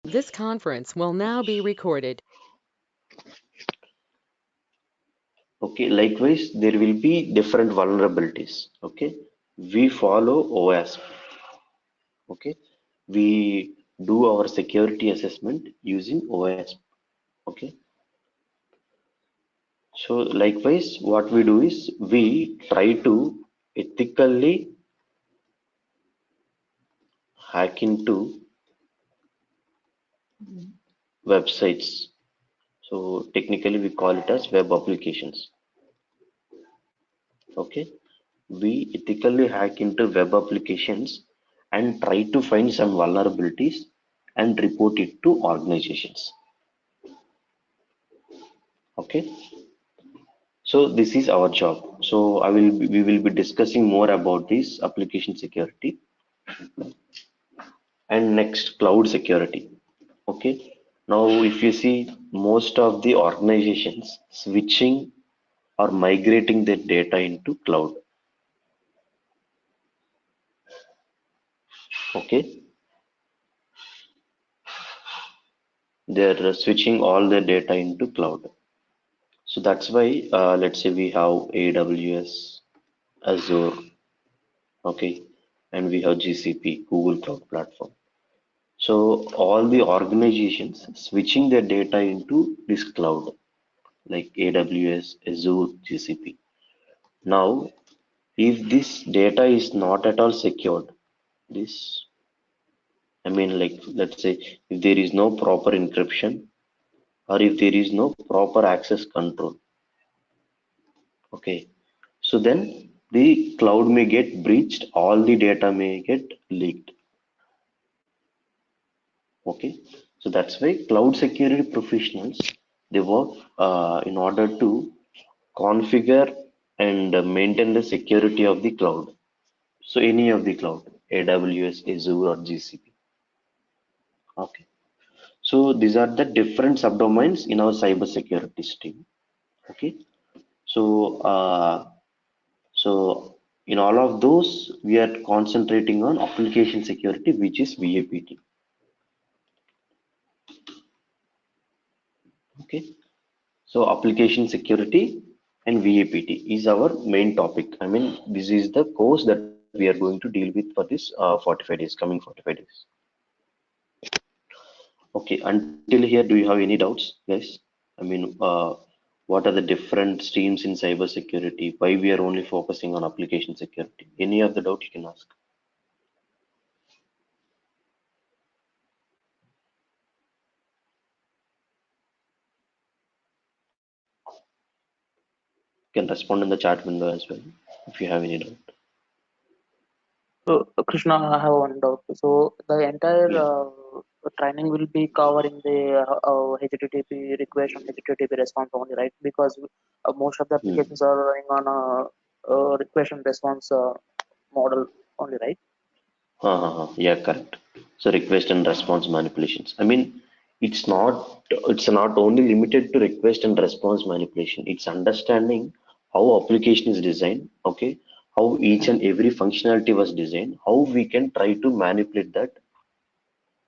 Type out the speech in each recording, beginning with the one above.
This conference will now be recorded. Okay, likewise, there will be different vulnerabilities. Okay, we follow OWASP. Okay, we do our security assessment using OWASP. Okay, so likewise, what we do is we try to ethically hack into websites. So technically, we call it as web applications. Okay, we ethically hack into web applications and try to find some vulnerabilities and report it to organizations. Okay, so this is our job. So we will be discussing more about this application security and next cloud security. Okay, now if you see most of the organizations switching or migrating their data into cloud. Okay, they're switching all their data into cloud. So that's why, let's say we have AWS, Azure, okay, and we have GCP, Google Cloud Platform. So all the organizations switching their data into this cloud, like AWS, Azure, GCP. Now, if this data is not at all secured, this, I mean, like, let's say if there is no proper encryption or if there is no proper access control, okay, so then the cloud may get breached, all the data may get leaked. Okay, so that's why cloud security professionals they work in order to configure and maintain the security of the cloud. So any of the cloud, AWS, Azure, or GCP. Okay, so these are the different subdomains in our cyber security stream. Okay, so so in all of those, we are concentrating on application security, which is VAPT. Okay, so application security and VAPT is our main topic. I mean, this is the course that we are going to deal with for this 45 days, coming 45 days. Okay, until here, do you have any doubts, guys? I mean, what are the different streams in cyber security? Why we are only focusing on application security? Any of the doubt you can ask. You can respond in the chat window as well if you have any doubt. So, Krishna, I have one doubt. So, the entire Yeah. training will be covering the HTTP request and HTTP response only, right? Because most of the Hmm. applications are running on a request and response model only, right? Yeah, correct. So request and response manipulations. I mean, it's not only limited to request and response manipulation. It's understanding how application is designed, okay, how each and every functionality was designed, how we can try to manipulate that,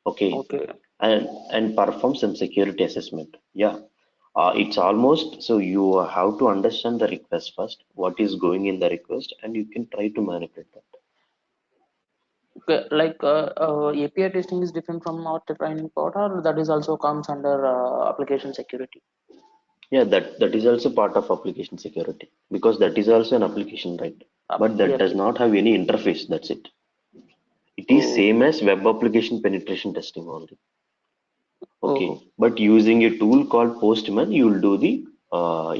okay, Okay. and perform some security assessment. Yeah. It's almost so you have to understand the request first, what is going in the request, and you can try to manipulate that. Okay, like API testing is different from our training part, or that is also comes under application security. Yeah, that is also part of application security because that is also an application, right? But that Yep. does not have any interface. That's it. It is Oh, same as web application penetration testing only. oh, Okay, but using a tool called Postman, you will do the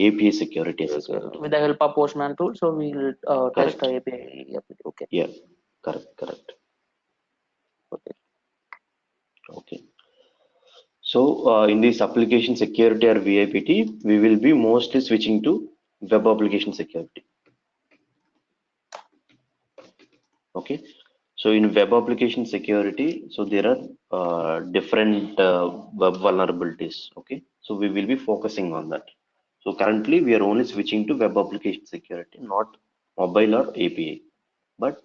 API security okay. assessment. With the help of Postman tool, so we'll test Correct. API. Yep. Okay. Yeah, correct. Okay. Okay. So in this application security or VIPT, we will be mostly switching to web application security. Okay, so in web application security, so there are different web vulnerabilities. Okay, so we will be focusing on that. So currently we are only switching to web application security, not mobile or API. But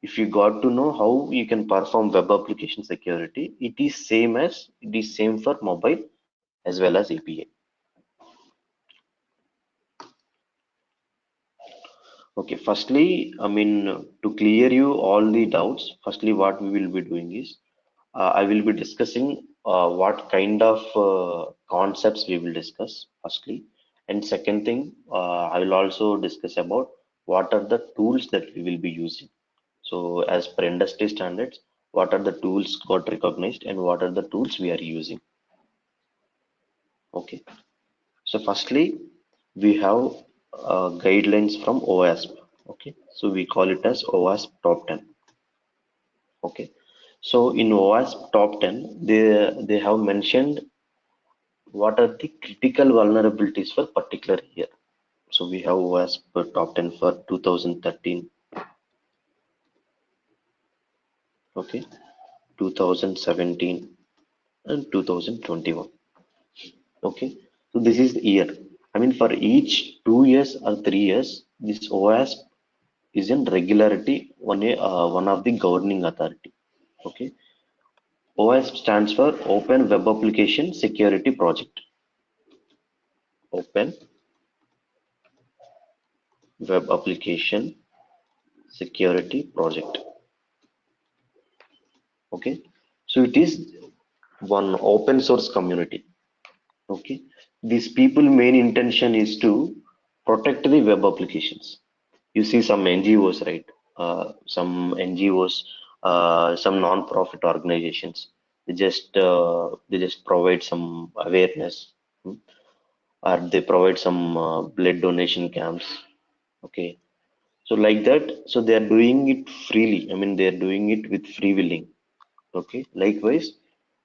if you got to know how you can perform web application security, it is same for mobile as well as API. Okay, firstly, I mean, to clear you all the doubts, firstly, what we will be doing is I will be discussing what kind of concepts we will discuss, firstly. And second thing, I will also discuss about what are the tools that we will be using. So, as per industry standards, what are the tools got recognized and what are the tools we are using. Okay. So, firstly, we have guidelines from OWASP. Okay. So, we call it as OWASP Top 10. Okay. So, in OWASP Top 10, they have mentioned what are the critical vulnerabilities for particular year. So, we have OWASP Top 10 for 2013. Okay. 2017 and 2021. Okay, so this is the year. I mean, for each 2 years or 3 years, this OWASP is in regularity one of the governing authority. Okay, OWASP stands for Open Web Application Security Project. Open Web Application Security Project. Okay, so it is one open source community. Okay, these people main intention is to protect the web applications. You see some NGOs, right? Some NGOs, some non-profit organizations, they just provide some awareness, hmm, or they provide some blood donation camps. Okay, so like that, so they are doing it freely. I mean, they are doing it with free willing. Okay, likewise,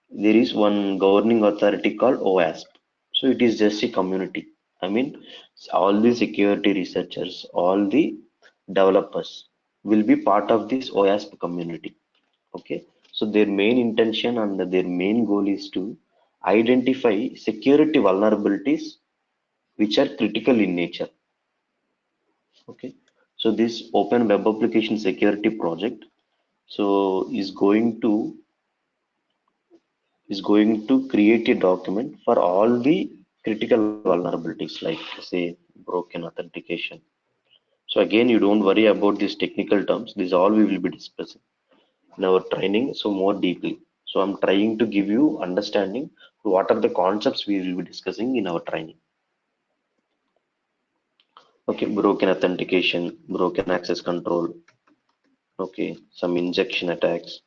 there is one governing authority called OASP. So it is just a community. I mean, all the security researchers, all the developers will be part of this OASP community. Okay, so their main intention and their main goal is to identify security vulnerabilities which are critical in nature. Okay, so this Open Web Application Security project so is going to create a document for all the critical vulnerabilities like say broken authentication. So again, you don't worry about these technical terms. These all we will be discussing in our training so more deeply. So I'm trying to give you understanding what are the concepts we will be discussing in our training. Okay, broken authentication, broken access control, okay, some injection attacks,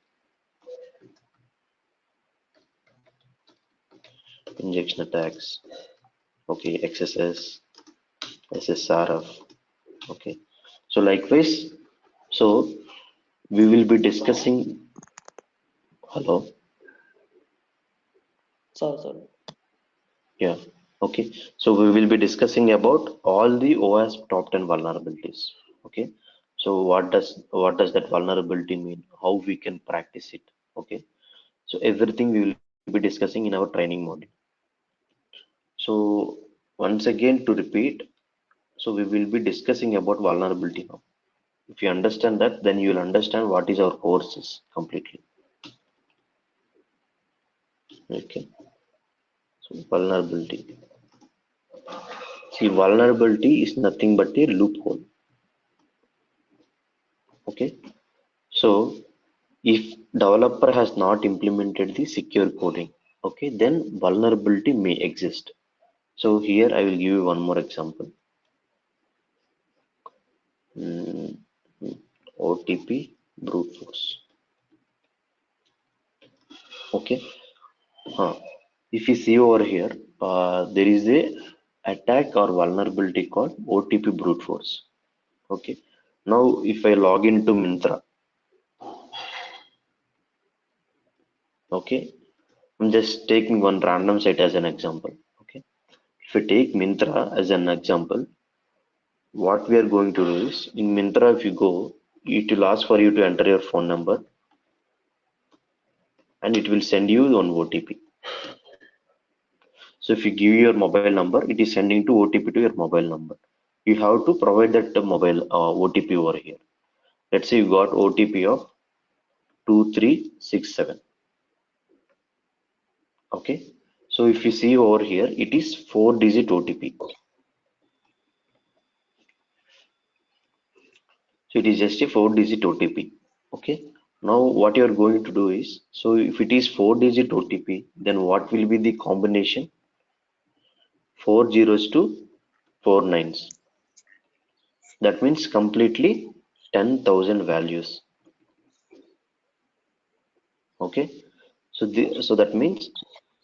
okay, XSS, SSRF. Okay, so likewise, so we will be discussing. Hello. Sorry. Yeah. Okay, so we will be discussing about all the OWASP top 10 vulnerabilities. Okay, so what does that vulnerability mean, how we can practice it. Okay, so everything we will be discussing in our training module. So once again, to repeat, so we will be discussing about vulnerability now. If you understand that, then you will understand what is our course is completely. Okay, so vulnerability. See, vulnerability is nothing but a loophole. Okay, so if developer has not implemented the secure coding, okay, then vulnerability may exist. So here I will give you one more example. Mm, OTP brute force. Okay, if you see over here, there is a attack or vulnerability called OTP brute force. Okay, now if I log into Myntra, okay, I'm just taking one random site as an example. Okay, if I take Myntra as an example, what we are going to do is in Myntra, if you go, it will ask for you to enter your phone number and it will send you one OTP. So if you give your mobile number, it is sending to OTP to your mobile number. You have to provide that mobile OTP over here. Let's say you got OTP of 2367. Okay, so if you see over here, it is 4-digit OTP. So it is just a 4-digit OTP. Okay, now what you are going to do is, so if it is 4-digit OTP, then what will be the combination? 4 zeros to 4 nines. That means completely 10,000 values. Okay, so that means,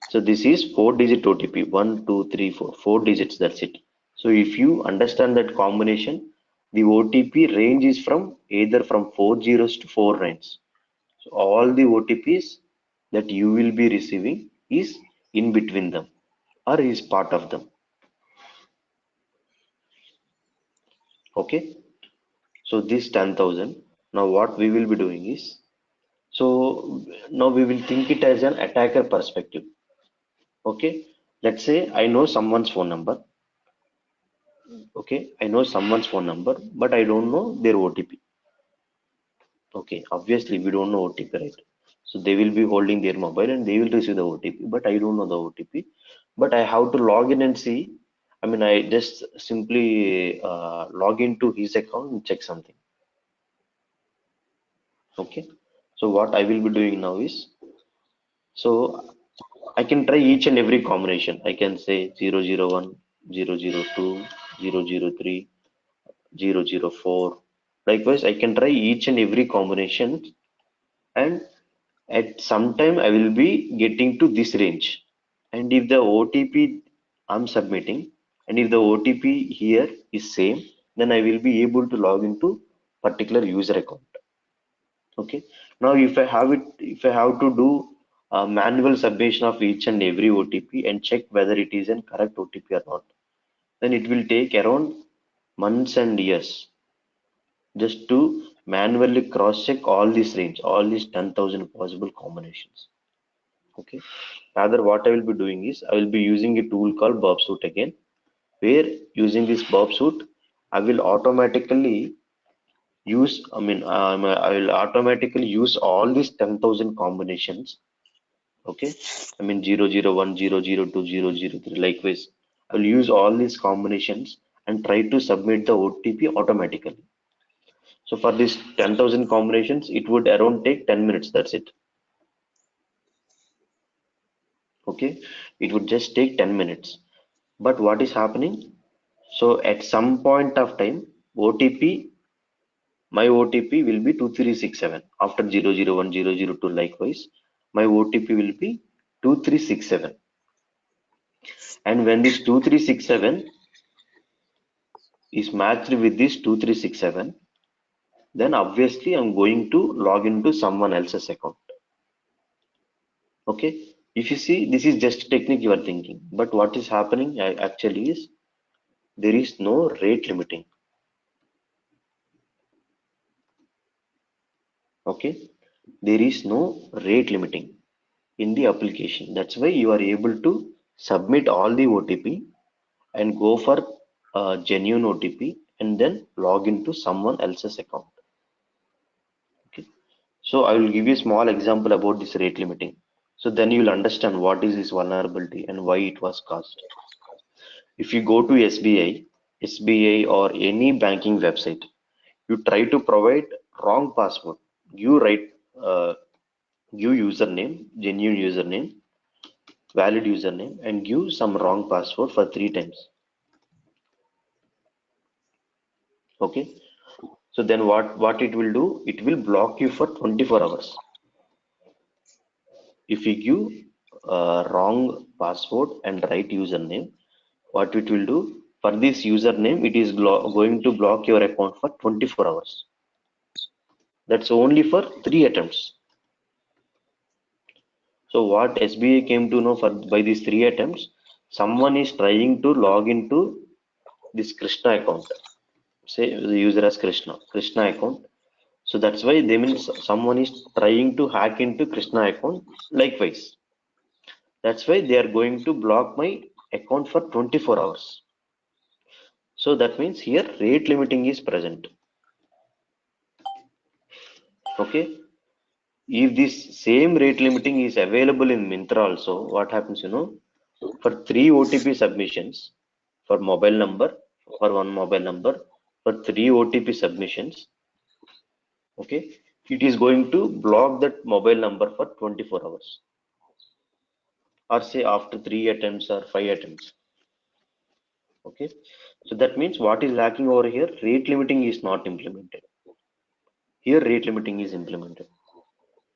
so this is 4-digit OTP, 1 2 3 4, 4 digits, that's it. So if you understand that combination, the OTP range is from either from 4 zeros to 4 nines. So all the OTPs that you will be receiving is in between them or is part of them. Okay, so this 10,000, now what we will be doing is, so now we will think it as an attacker perspective. Okay, let's say I know someone's phone number. Okay, I know someone's phone number, but I don't know their OTP. Okay, obviously we don't know OTP, right? So they will be holding their mobile and they will receive the OTP, but I don't know the OTP. But I have to log in and see. I mean, I just simply log into his account and check something. Okay, so what I will be doing now is, so I can try each and every combination. I can say 001, 002, 003, 004. Likewise, I can try each and every combination, and at some time I will be getting to this range. And if the OTP I'm submitting, and if the OTP here is same, then I will be able to log into particular user account. Okay. Now, if I have to do a manual submission of each and every OTP and check whether it is a correct OTP or not, then it will take around months and years just to manually cross check all this range, all these 10,000 possible combinations. Okay, rather what I will be doing is I will be using a tool called Bobsuit again, where using this Bobsuit I will automatically use, I will automatically use all these 10,000 combinations. Okay, I mean 001, 002, 003. Likewise, I will use all these combinations and try to submit the OTP automatically. So for this 10,000 combinations, it would around take 10 minutes. That's it. Okay, it would just take 10 minutes. But what is happening? So at some point of time, OTP, my OTP will be 2367 after 001, 002. Likewise, my OTP will be 2367. And when this 2367 is matched with this 2367, then obviously I'm going to log into someone else's account. Okay, if you see, this is just a technique you are thinking, but what is happening actually is there is no rate limiting. Okay, there is no rate limiting in the application. That's why you are able to submit all the OTP and go for a genuine OTP and then log into someone else's account. Okay, so I will give you a small example about this rate limiting. So then you will understand what is this vulnerability and why it was caused. If you go to SBI or any banking website, you try to provide wrong password. You write give username, genuine username, valid username, and give some wrong password for 3 times. Okay. So then what it will do? It will block you for 24 hours. If you give wrong password and right username, what it will do? For this username, it is going to block your account for 24 hours. That's only for 3 attempts. So what SBI came to know for by these 3 attempts, someone is trying to log into this Krishna account. Say the user as Krishna account. So that's why they means someone is trying to hack into Krishna account. Likewise, that's why they are going to block my account for 24 hours. So that means here rate limiting is present. Okay, if this same rate limiting is available in Myntra also, what happens, for 3 OTP submissions for mobile number, for one mobile number, for 3 OTP submissions, okay, it is going to block that mobile number for 24 hours, or say after 3 attempts or 5 attempts. Okay, so that means what is lacking over here, rate limiting is not implemented. Here rate limiting is implemented.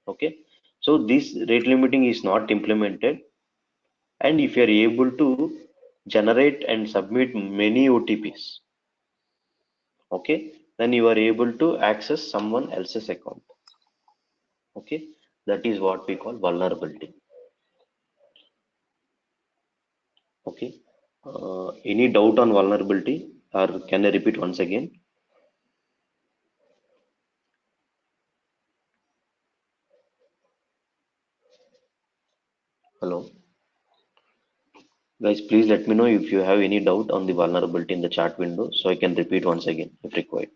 Okay, so this rate limiting is not implemented, and if you are able to generate and submit many OTPs, okay, then you are able to access someone else's account. Okay, that is what we call vulnerability. Okay, any doubt on vulnerability, or can I repeat once again? Hello, guys, please let me know if you have any doubt on the vulnerability in the chat window, so I can repeat once again if required.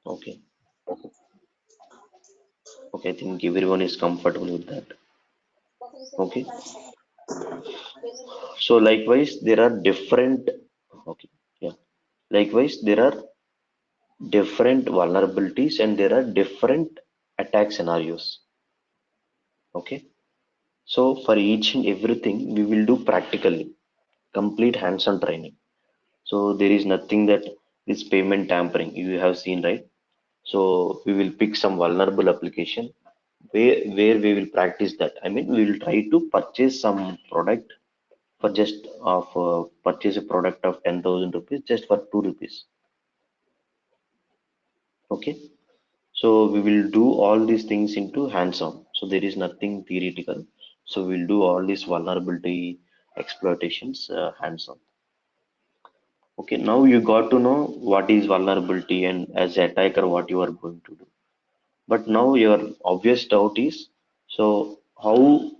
Okay, okay, I think everyone is comfortable with that. Okay, so likewise there are different, okay, yeah, likewise there are different vulnerabilities and there are different attack scenarios. Okay, so for each and everything we will do practically complete hands-on training. So there is nothing that this payment tampering you have seen, right? So we will pick some vulnerable application where we will practice that. I mean, we will try to purchase some product for just of purchase a product of 10,000 rupees just for 2 rupees. Okay, so we will do all these things into hands-on, so there is nothing theoretical. So we'll do all these vulnerability exploitations hands-on. Okay, now you got to know what is vulnerability and as an attacker what you are going to do. But now your obvious doubt is, so how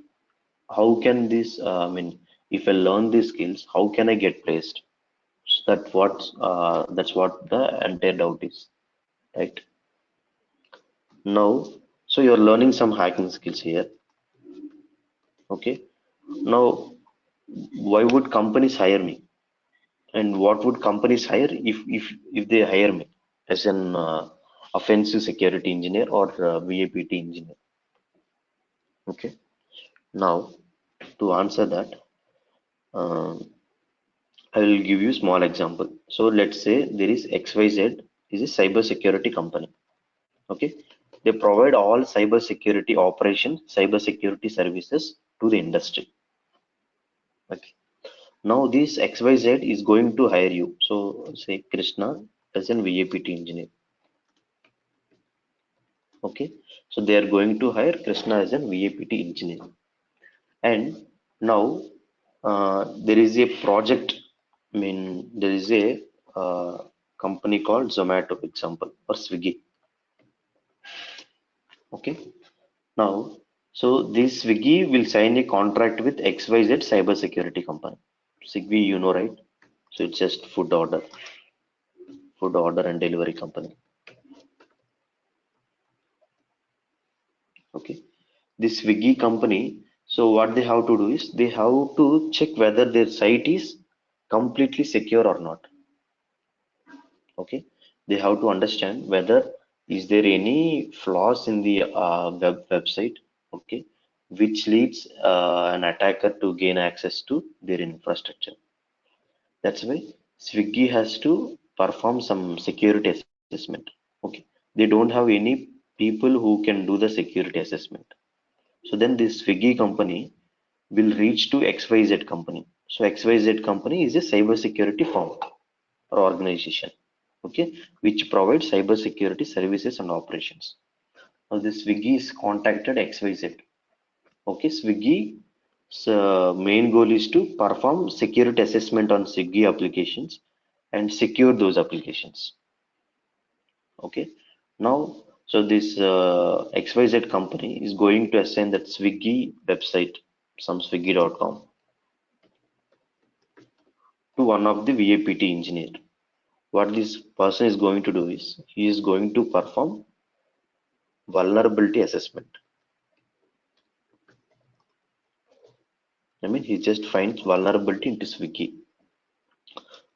can this I mean, if I learn these skills, how can I get placed? So that's what the entire doubt is, right? Now, so you're learning some hacking skills here. Okay, now why would companies hire me, and what would companies hire if they hire me as an offensive security engineer or VAPT engineer? Okay, now to answer that, uh, I will give you small example. So let's say there is XYZ is a cyber security company. Okay, they provide all cyber security operations, cyber security services to the industry. Okay, now this XYZ is going to hire you. So say Krishna as an VAPT engineer. Okay, so they are going to hire Krishna as an VAPT engineer. And now there is a project. I mean, there is a company called Zomato, example, or Swiggy. Okay, now so this Swiggy will sign a contract with XYZ cybersecurity company. Swiggy, you know, right? So it's just food order and delivery company. Okay, this Swiggy company. So what they have to do is they have to check whether their site is completely secure or not. Okay, they have to understand whether is there any flaws in the website, okay, which leads an attacker to gain access to their infrastructure. That's why Swiggy has to perform some security assessment. Okay, they don't have any people who can do the security assessment. So then this Swiggy company will reach to XYZ company. So XYZ company is a cyber security firm or organization, okay, which provides cyber security services and operations. Now this Swiggy is contacted XYZ. Okay, Swiggy's main goal is to perform security assessment on Swiggy applications and secure those applications. Okay, now so this XYZ company is going to assign that Swiggy website some swiggy.com to one of the VAPT engineer. What this person is going to do is he is going to perform vulnerability assessment. I mean, he just finds vulnerability into Swiggy.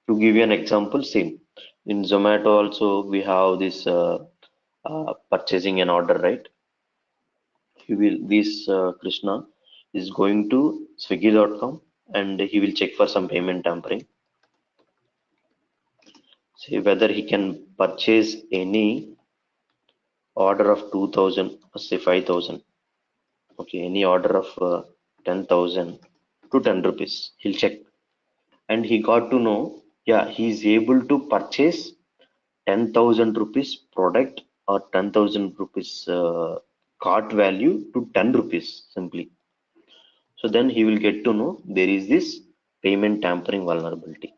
To give you an example, same in Zomato also we have this purchasing an order, right? He will this Krishna is going to Swiggy.com and he will check for some payment tampering. See whether he can purchase any order of 2000 or say 5000. Okay, any order of 10,000 to 10 rupees. He'll check and he got to know, yeah, he is able to purchase 10,000 rupees product or 10,000 rupees cart value to 10 rupees simply. So then he will get to know there is this payment tampering vulnerability.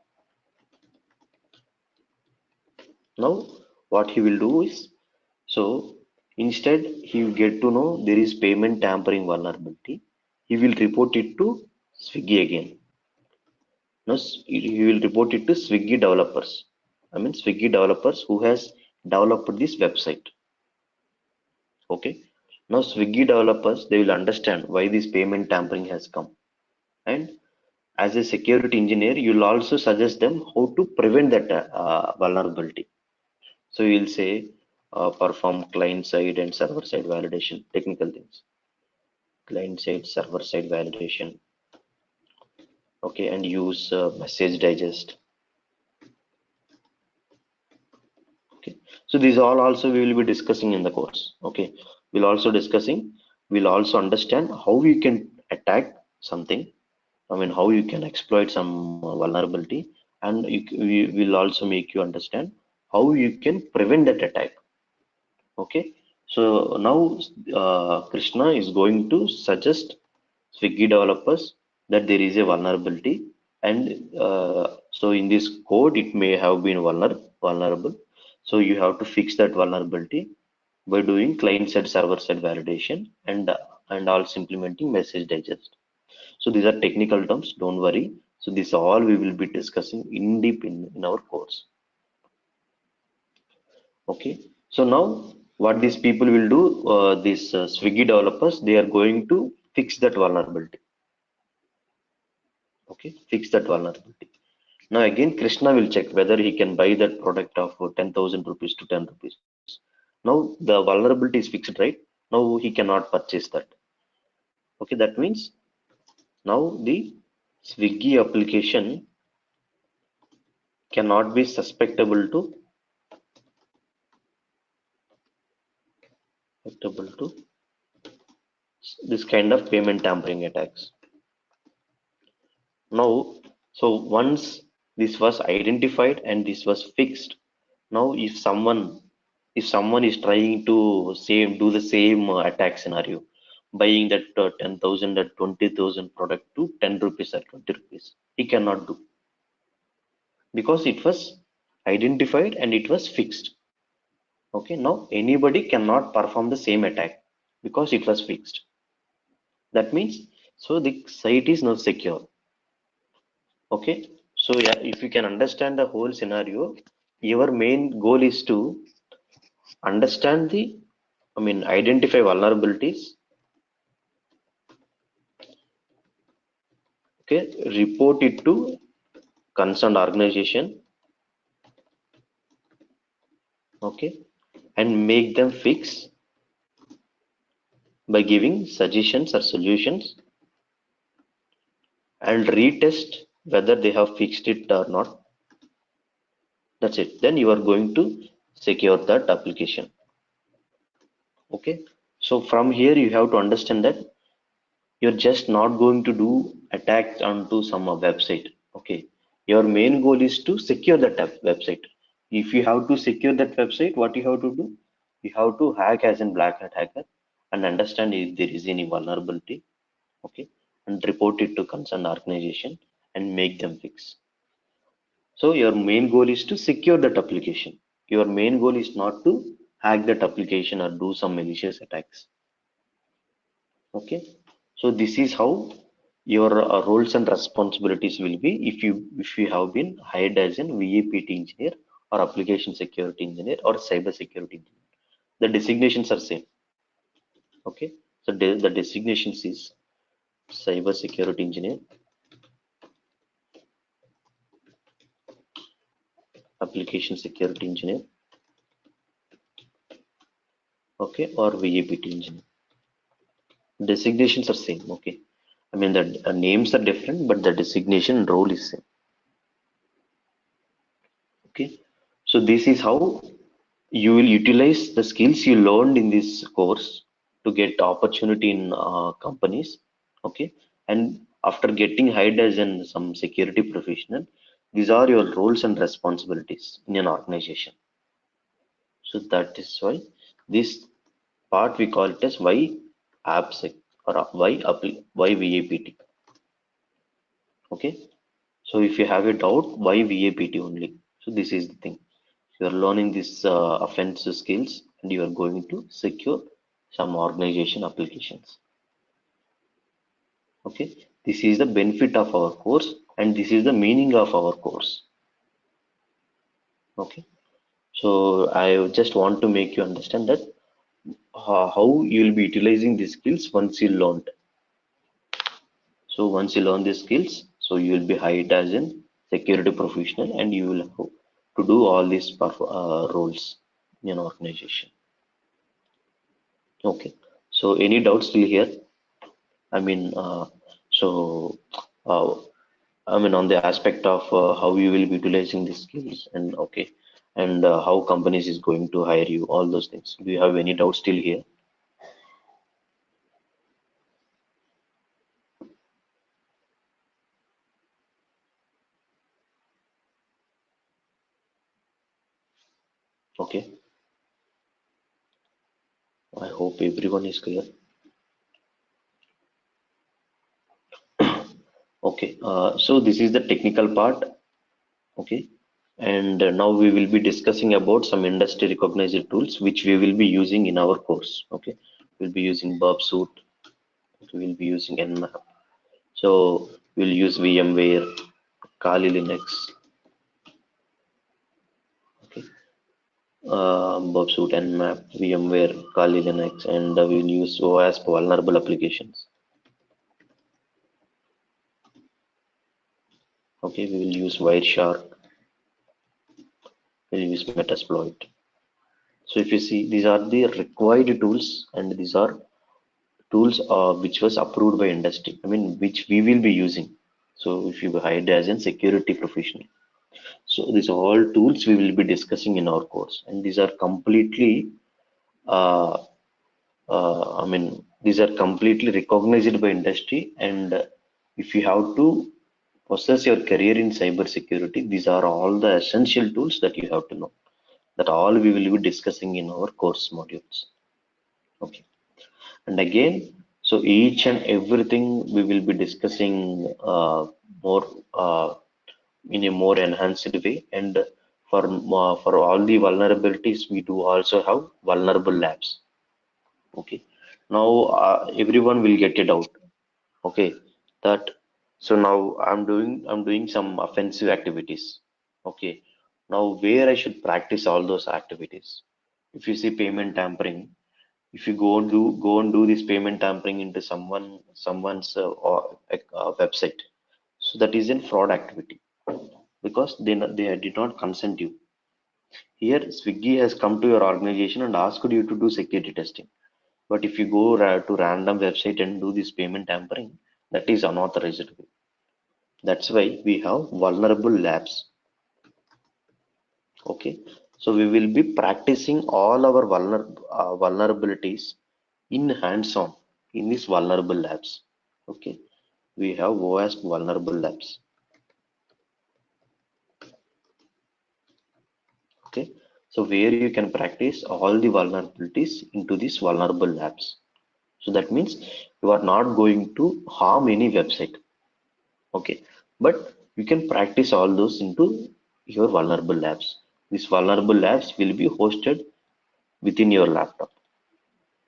Now what he will do is, so instead he will get to know there is payment tampering vulnerability. He will report it to Swiggy again. Now he will report it to Swiggy developers. I mean Swiggy developers who has developed this website. Okay. Now Swiggy developers they will understand why this payment tampering has come. And as a security engineer, you'll also suggest them how to prevent that vulnerability. So you'll say perform client side and server side validation, technical things. Client side, server side validation. Okay, and use message digest. Okay, so these all also we will be discussing in the course. Okay, we'll also understand how we can attack something. I mean, how you can exploit some vulnerability, and we will also make you understand how you can prevent that attack. Okay, so now Krishna is going to suggest Swiggy developers that there is a vulnerability, and so in this code it may have been vulnerable. So you have to fix that vulnerability by doing client-side server-side validation and also implementing message digest. So these are technical terms, don't worry. So this all we will be discussing in deep in our course. Okay. So now what these people will do, these Swiggy developers, they are going to fix that vulnerability. Okay, fix that vulnerability. Now again, Krishna will check whether he can buy that product of 10,000 rupees to 10 rupees. Now the vulnerability is fixed, right? Now he cannot purchase that. Okay, that means now the Swiggy application cannot be susceptible to this kind of payment tampering attacks. Now, so once this was identified and this was fixed, now if someone is trying to do the same attack scenario, buying that 10,000 or 20,000 product to 10 rupees or 20 rupees, he cannot do because it was identified and it was fixed. Okay, now anybody cannot perform the same attack because it was fixed. That means so the site is not secure. Okay, so yeah, if you can understand the whole scenario, your main goal is to understand identify vulnerabilities. Okay, report it to concerned organization. Okay, and make them fix by giving suggestions or solutions and retest whether they have fixed it or not. That's it. Then you are going to secure that application. Okay, so from here you have to understand that you're just not going to do attacks onto some website. Okay, your main goal is to secure that website. If you have to secure that website, what you have to do, you have to hack as in black hat hacker and understand if there is any vulnerability. Okay, and report it to concerned organization and make them fix. So your main goal is to secure that application. Your main goal is not to hack that application or do some malicious attacks. Okay, so this is how your roles and responsibilities will be, if you have been hired as an VAPT engineer or application security engineer or cyber security engineer, the designations are same. Okay, so the designations is cyber security engineer, application security engineer, okay, or VAPT engineer. Designations are same. Okay, I mean the names are different, but the designation and role is same. Okay, so this is how you will utilize the skills you learned in this course to get opportunity in companies. Okay, and after getting hired as an some security professional, these are your roles and responsibilities in an organization. So that is why this part we call it as why AppSec or why VAPT. Okay, so if you have a doubt, why VAPT only? So this is the thing. You are learning this offensive skills and you are going to secure some organization applications. Okay, this is the benefit of our course and this is the meaning of our course. Okay, so I just want to make you understand that how you will be utilizing these skills once you learned. So once you learn these skills, so you will be hired as a security professional and you will have to do all these roles in an organization. Okay, so any doubts still here? I mean, so uh, I mean on the aspect of how you will be utilizing the skills and okay, and how companies is going to hire you, all those things. Do you have any doubts still here? Okay, I hope everyone is clear. Okay, so this is the technical part. Okay, and now we will be discussing about some industry recognized tools which we will be using in our course. Okay, we'll be using Burp Suite, we'll be using Nmap. So we'll use VMware, Kali Linux, okay, Burp Suite, Nmap, VMware, Kali Linux, and we'll use OWASP vulnerable applications. Okay, we will use Wireshark, we'll use Metasploit. So if you see, these are the required tools, and these are tools which was approved by industry. I mean, which we will be using. So if you hired as a security professional, so these are all tools we will be discussing in our course, and these are completely, uh, I mean, these are completely recognized by industry. And if you have to possess your career in cyber security, these are all the essential tools that you have to know. That all we will be discussing in our course modules. Okay. And again, so each and everything we will be discussing more in a more enhanced way. And for all the vulnerabilities, we do also have vulnerable labs. Okay. Now everyone will get it out. Okay. That so now I'm doing some offensive activities. Okay. Now where I should practice all those activities? If you see payment tampering, if you go and do this payment tampering into someone's website, so that is a fraud activity because they did not consent you. Here Swiggy has come to your organization and asked you to do security testing, but if you go to random website and do this payment tampering, that is unauthorized way. That's why we have vulnerable labs. Okay, so we will be practicing all our vulnerabilities in hands-on in these vulnerable labs. Okay, we have OWASP vulnerable labs. Okay, so where you can practice all the vulnerabilities into these vulnerable labs. So that means you are not going to harm any website. Okay, but you can practice all those into your vulnerable labs. These vulnerable labs will be hosted within your laptop.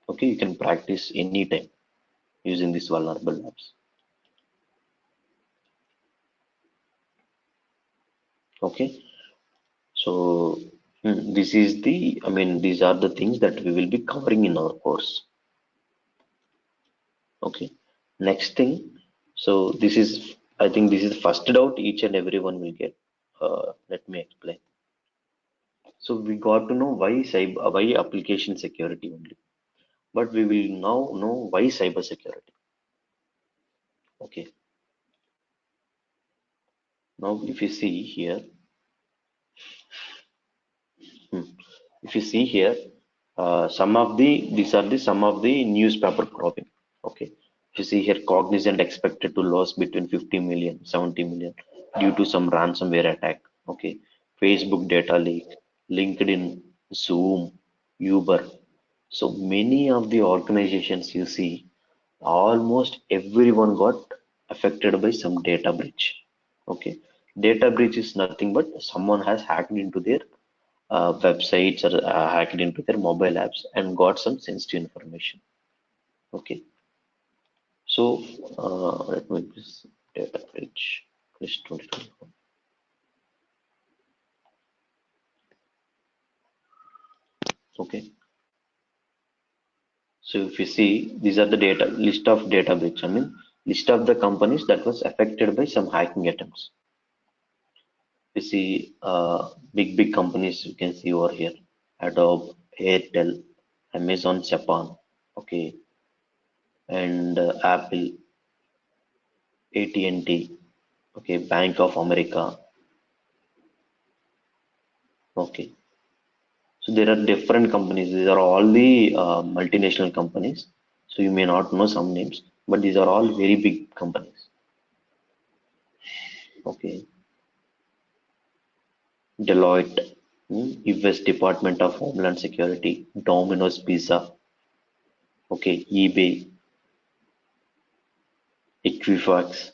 Okay, you can practice anytime using these vulnerable labs. Okay, so this is the, I mean, these are the things that we will be covering in our course. Okay, next thing. So this is, I think this is first doubt each and everyone will get. Let me explain. So we got to know why application security only, but we will now know why cyber security. Okay, now if you see here, hmm, if you see here, some of the these are the some of the newspaper cropping. Okay, if you see here, Cognizant expected to lose between 50 million, 70 million due to some ransomware attack. Okay, Facebook data leak, LinkedIn, Zoom, Uber. So many of the organizations you see, almost everyone got affected by some data breach. Okay, data breach is nothing but someone has hacked into their websites or hacked into their mobile apps and got some sensitive information. Okay, so let me this data breach list 2024. Okay, so if you see, these are the data list of data breach. I mean, list of the companies that was affected by some hacking attempts. We see big companies you can see over here: Adobe, Airtel, Amazon Japan, okay, and Apple, AT&T, okay, Bank of America, okay. So there are different companies. These are all the multinational companies. So you may not know some names, but these are all very big companies. Okay, Deloitte, US Department of Homeland Security, Domino's Pizza, okay, eBay, Equifax,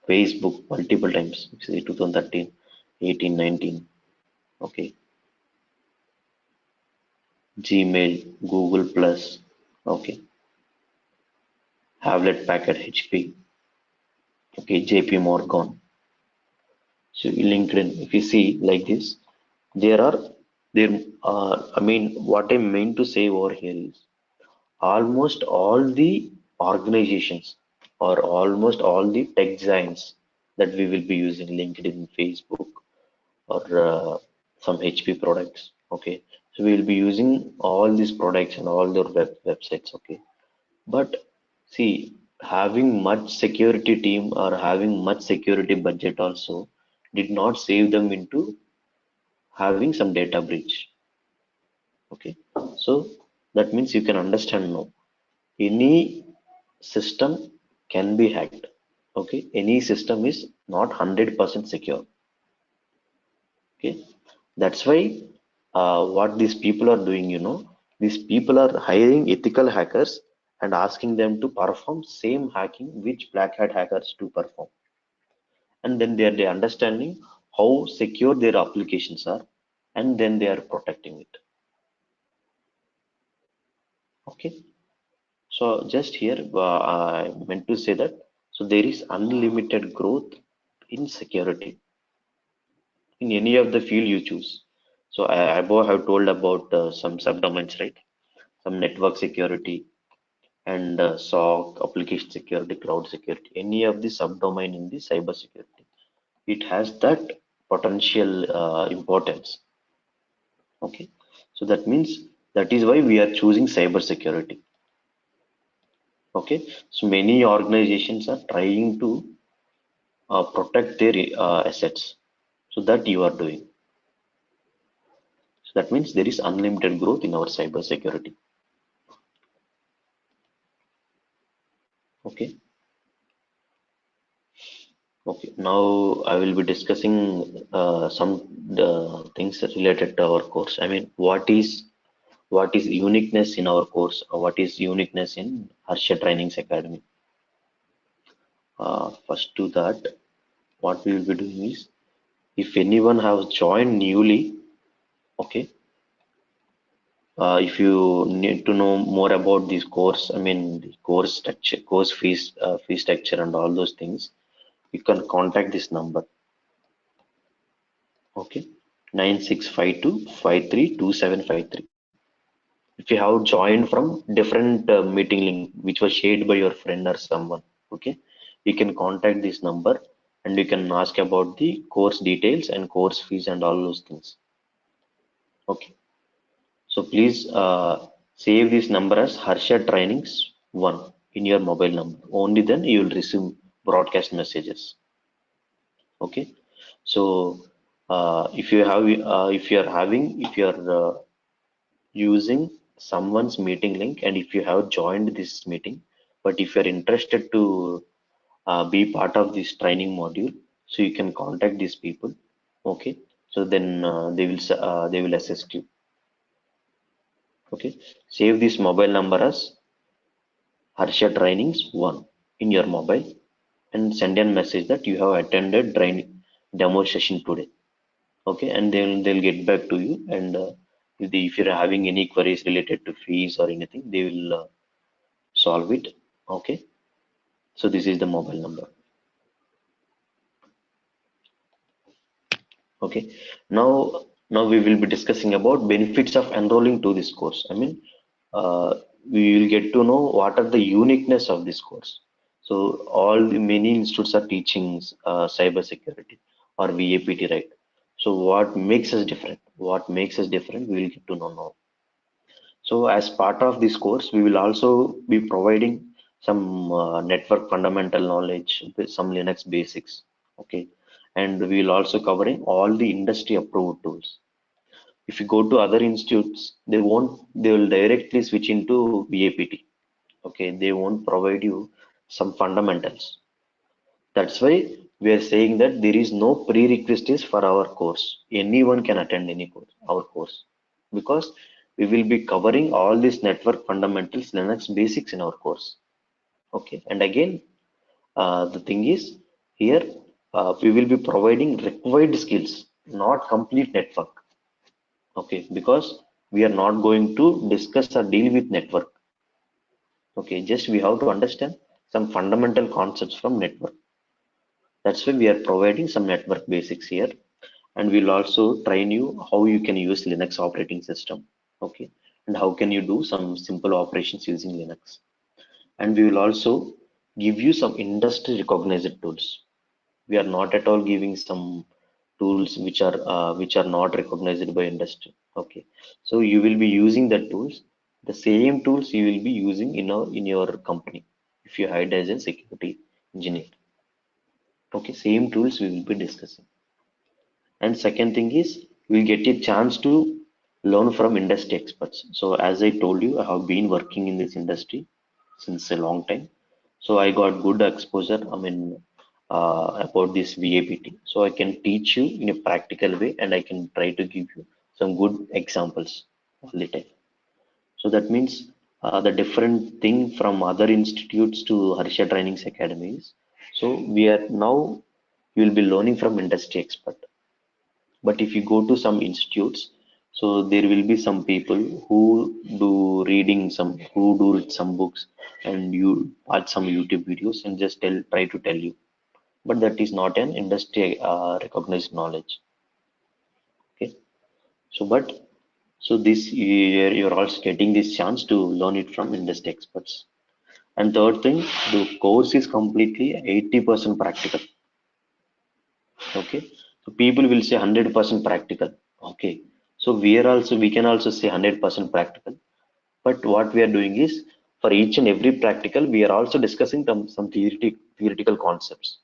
Facebook multiple times, say 2013, 18, 19, okay, Gmail, Google Plus, okay, Hewlett Packard HP, okay, JP Morgan. So LinkedIn, if you see like this, there are I mean, what I mean to say over here is almost all the organizations or almost all the tech giants that we will be using LinkedIn, Facebook, or some HP products. Okay, so we will be using all these products and all their websites. Okay, but see, having much security team or having much security budget also did not save them into having some data breach. Okay, so that means you can understand now. Any system can be hacked. Okay, any system is not 100% secure. Okay, that's why what these people are doing, these people are hiring ethical hackers and asking them to perform same hacking which black hat hackers do perform, and then they are understanding how secure their applications are, and then they are protecting it. Okay, so just here I meant to say that so there is unlimited growth in security in any of the field you choose. So above I have told about some subdomains, right? Some network security and SOC, application security, cloud security, any of the subdomain in the cyber security. It has that potential importance. Okay, so that means that is why we are choosing cyber security. Okay, so many organizations are trying to protect their assets, so that you are doing. So that means there is unlimited growth in our cyber security. Okay. Okay, now I will be discussing some things related to our course. I mean, what is uniqueness in our course? Or what is uniqueness in Harsha Trainings Academy? First to that, what we will be doing is, if anyone has joined newly, okay, if you need to know more about this course, I mean, the course structure, course fee structure, and all those things, you can contact this number. Okay, 9652532753. If you have joined from different meeting link which was shared by your friend or someone, okay, you can contact this number and you can ask about the course details and course fees and all those things. Okay, so please save this number as Harsha Trainings 1 in your mobile number. Only then you will receive broadcast messages. Okay, so if you are having, if you are using someone's meeting link, and if you have joined this meeting, but if you're interested to be part of this training module, so you can contact these people. Okay, so then they will assist you. Okay, save this mobile number as Harsha Trainings 1 in your mobile and send a message that you have attended training demo session today. Okay, and they'll get back to you, and if you're having any queries related to fees or anything, they will solve it. Okay, so this is the mobile number. Okay, now we will be discussing about benefits of enrolling to this course. I mean, we will get to know what are the uniqueness of this course. So all the many institutes are teaching cyber security or VAPT, right? So what makes us different, we will get to know now. So as part of this course, we will also be providing some network fundamental knowledge, with some Linux basics. Okay, and we will also covering all the industry approved tools. If you go to other institutes, they will directly switch into VAPT. Okay, they won't provide you some fundamentals. That's why we are saying that there is no prerequisites for our course. Anyone can attend any course, our course, because we will be covering all these network fundamentals, Linux basics in our course. Okay, and again, the thing is here we will be providing required skills, not complete network. Okay, because we are not going to discuss or deal with network. Okay, just we have to understand some fundamental concepts from network. That's why we are providing some network basics here, and we'll also train you how you can use Linux operating system. Okay, and how can you do some simple operations using Linux. And we will also give you some industry recognized tools. We are not at all giving some tools which are not recognized by industry. Okay, so you will be using the tools, the same tools you will be using in your company if you hired as a security engineer. Okay, same tools we will be discussing. And second thing is, we'll get a chance to learn from industry experts. So as I told you, I have been working in this industry since a long time. So I got good exposure, I mean, about this VAPT. So I can teach you in a practical way, and I can try to give you some good examples all the time. So that means the different thing from other institutes to Harsha Trainings Academies. So we are now, you will be learning from industry expert. But if you go to some institutes, so there will be some people who do reading, some who do read some books, and you watch some YouTube videos and just try to tell you. But that is not an industry recognized knowledge. Okay. So this you're also getting this chance to learn it from industry experts. And third thing, the course is completely 80% practical. Okay, so people will say 100% practical. Okay, so we can also say 100% practical, but what we are doing is, for each and every practical we are also discussing some theoretical concepts.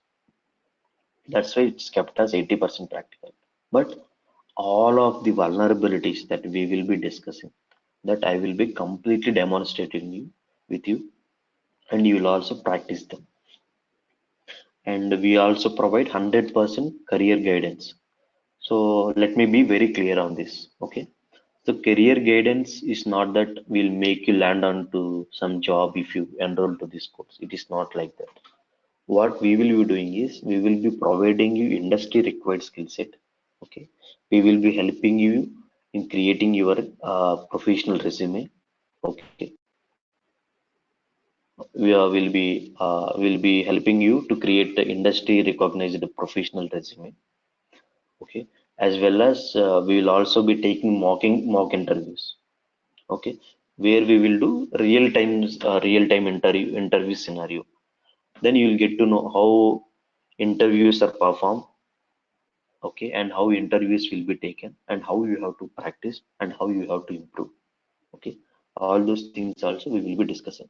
That's why it's kept as 80% practical. But all of the vulnerabilities that we will be discussing, that I will be completely demonstrating you with you, and you will also practice them. And we also provide 100% career guidance. So let me be very clear on this. Okay, so career guidance is not that will make you land onto some job if you enroll to this course. It is not like that. What we will be doing is, we will be providing you industry required skill set. Okay, we will be helping you in creating your professional resume. Okay, will be helping you to create the industry recognized professional resume. Okay, as well as we will also be taking mock interviews. Okay, where we will do real time interview scenario. Then you will get to know how interviews are performed, okay, and how interviews will be taken, and how you have to practice, and how you have to improve. Okay, all those things also we will be discussing.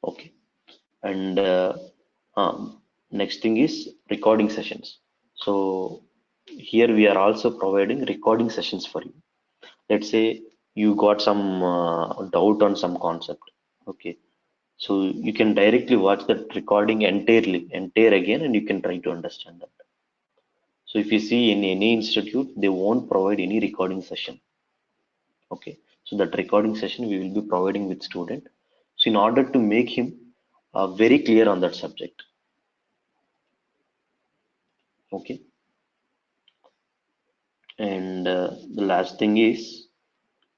Okay, and next thing is recording sessions. So here we are also providing recording sessions for you. Let's say you got some doubt on some concept. Okay, so you can directly watch that recording entire again, and you can try to understand that. So if you see in any institute, they won't provide any recording session. Okay, so that recording session we will be providing with student. So in order to make him very clear on that subject. Okay, and the last thing is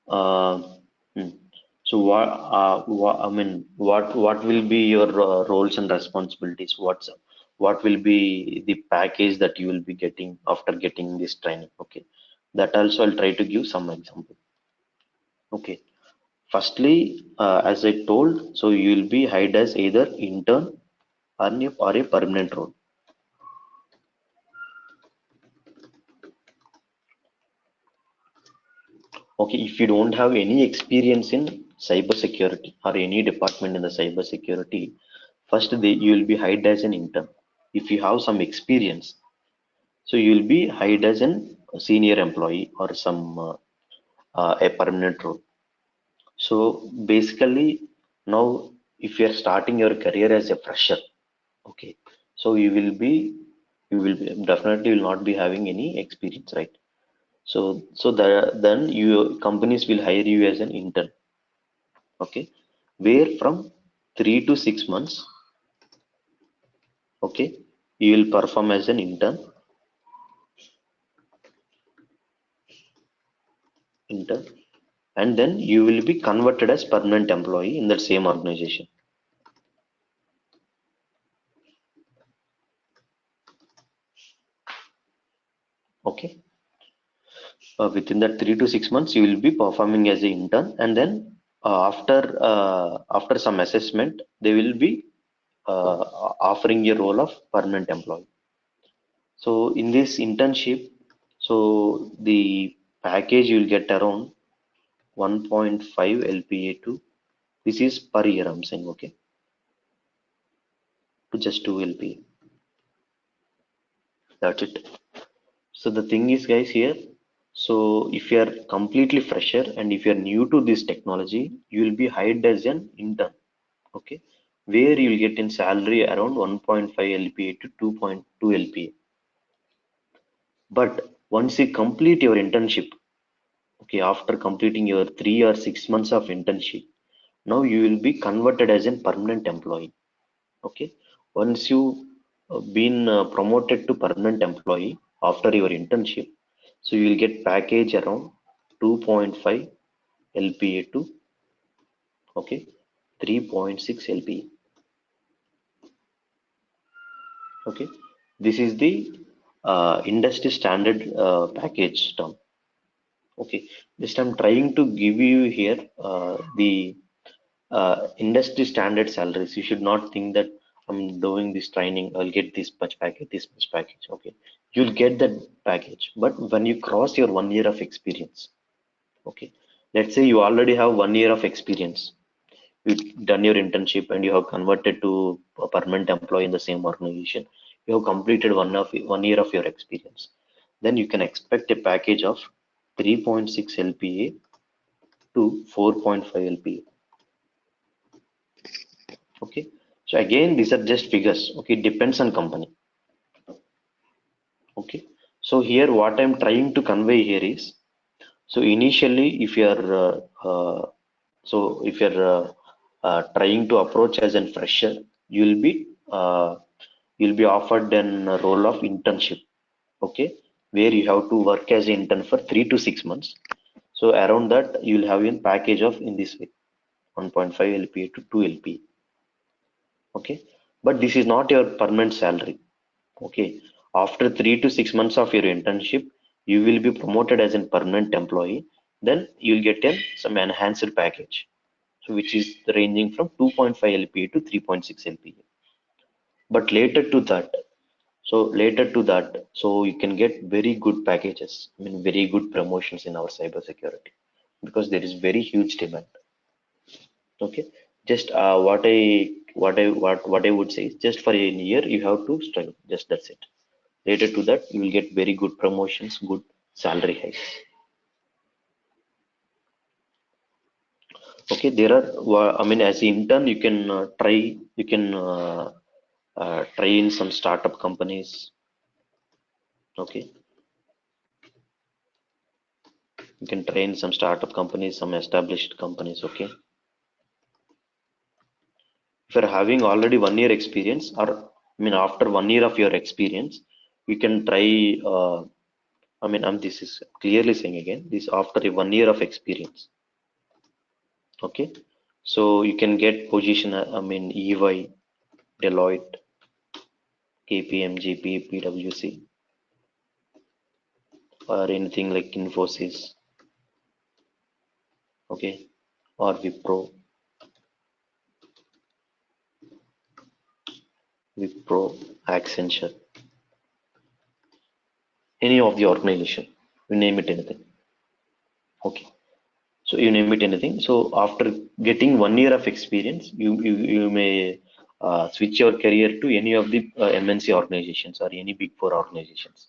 uh, hmm, so what will be your roles and responsibilities? What will be the package that you will be getting after getting this training? Okay, that also I'll try to give some example. Okay, firstly, as I told, so you will be hired as either intern or a permanent role. Okay, if you don't have any experience in cybersecurity or any department in the cybersecurity, first you will be hired as an intern. If you have some experience, so you will be hired as an senior employee or some a permanent role. So basically, now if you are starting your career as a fresher, okay, so you will be definitely will not be having any experience, right? So then you companies will hire you as an intern. Okay, where from 3 to 6 months, okay, you will perform as an intern, and then you will be converted as permanent employee in that same organization. Okay, within that 3 to 6 months you will be performing as an intern, and then after some assessment they will be uh, offering a role of permanent employee. So in this internship, so the package you will get around 1.5 LPA to, this is per year I'm saying, okay, to just 2 LPA. That's it. So the thing is, guys, here, so if you are completely fresher and if you are new to this technology, you will be hired as an intern, okay, where you will get in salary around 1.5 LPA to 2.2 LPA. But once you complete your internship, okay, after completing your 3 or 6 months of internship, now you will be converted as a permanent employee. Okay, once you been promoted to permanent employee after your internship, so you will get package around 2.5 LPA to, okay, 3.6 LPA. Okay, this is the industry standard package term. Okay, just I'm trying to give you here the industry standard salaries. You should not think that I'm doing this training, I'll get this much package, this much package. Okay, you'll get that package, but when you cross your 1 year of experience, okay, let's say you already have 1 year of experience, you've done your internship and you have converted to a permanent employee in the same organization, you have completed 1 year of your experience, then you can expect a package of 3.6 LPA to 4.5 LPA. Okay, so again these are just figures. Okay, depends on company. Okay, so here what I'm trying to convey here is, so initially if you are trying to approach as a fresher, you'll be uh, you'll be offered a role of internship. Okay, where you have to work as an intern for 3 to 6 months. So around that you'll have a package of in this way 1.5 LPA to 2 LPA. Okay, but this is not your permanent salary. Okay, After 3 to 6 months of your internship, you will be promoted as a permanent employee. Then you'll get some enhanced package, so which is ranging from 2.5 LPA to 3.6 LPA. But later to that, so you can get very good packages. I mean, very good promotions in our cybersecurity because there is very huge demand. Okay, just what I would say is just for a year you have to struggle. Just that's it. Later to that, you will get very good promotions, good salary hikes. Okay, there are. I mean, as an intern, you can try. You can try in some startup companies. Okay, you can try in some startup companies, some established companies. Okay, if you're having already 1 year experience, or I mean, after 1 year of your experience, you can try. I mean, this is clearly saying again. This after a 1 year of experience. Okay, so you can get position. I mean, EY, Deloitte, KPMG, PwC, or anything like Infosys, okay, or Wipro, Accenture, any of the organization, you name it anything, okay. So you name it anything. So after getting 1 year of experience, you may switch your career to any of the MNC organizations or any big four organizations.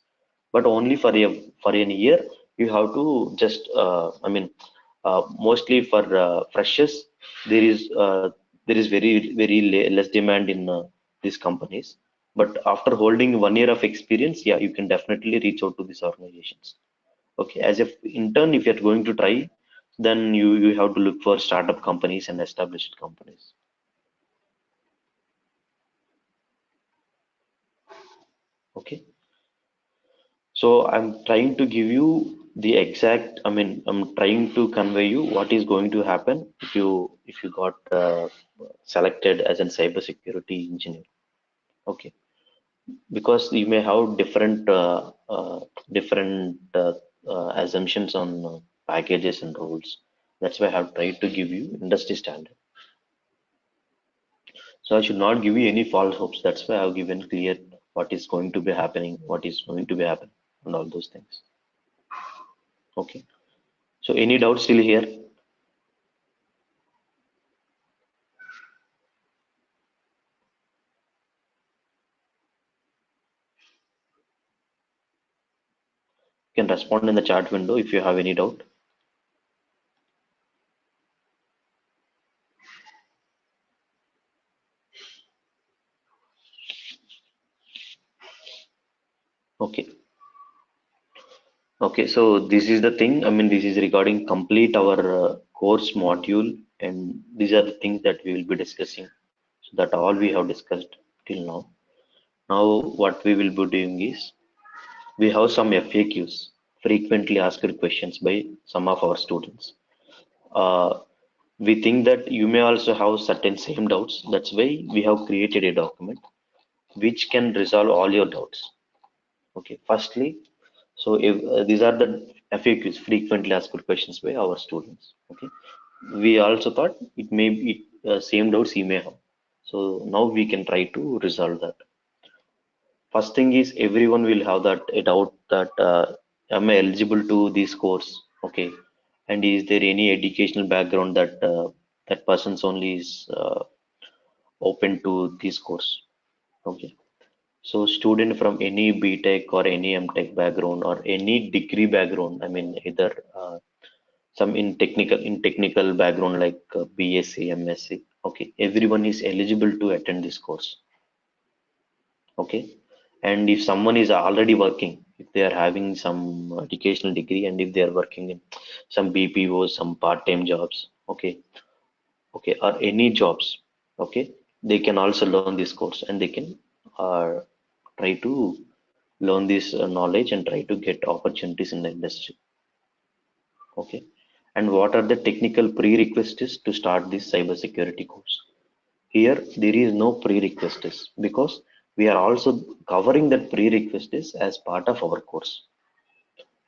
But only for a year, you have to just I mean, mostly for freshers, there is very less demand in these companies. But after holding 1 year of experience, yeah, you can definitely reach out to these organizations. Okay, as if intern, if you're going to try, then you have to look for startup companies and established companies. Okay, so I'm trying to give you the exact, I mean, I'm trying to convey you what is going to happen if you got selected as a cybersecurity engineer. Okay, because you may have different assumptions on packages and roles. That's why I have tried to give you industry standard. So I should not give you any false hopes. That's why I've given clear what is going to be happening, what is going to be happening, and all those things. Okay. So any doubts still here? You can respond in the chat window if you have any doubt. Okay. Okay. So this is the thing. I mean, this is regarding complete our course module, and these are the things that we will be discussing. So that all we have discussed till now. Now, what we will be doing is we have some FAQs, frequently asked questions by some of our students. We think that you may also have certain same doubts. That's why we have created a document which can resolve all your doubts. Okay, firstly, so if these are the FAQs, frequently asked questions by our students. Okay, we also thought it may be same doubts you may have. So now we can try to resolve that. First thing is everyone will have that a doubt that am I eligible to this course? Okay, and is there any educational background that that person's only is open to this course? Okay, so student from any BTech or any MTech background or any degree background, I mean either some in technical background like BSc, MSc. Okay, everyone is eligible to attend this course. Okay, and if someone is already working, if they are having some educational degree and if they are working in some BPO, some part-time jobs, okay, okay, or any jobs, okay, they can also learn this course and they can uh, try to learn this knowledge and try to get opportunities in the industry. Okay, and what are the technical prerequisites to start this cybersecurity course? Here there is no prerequisites because we are also covering that prerequisites as part of our course.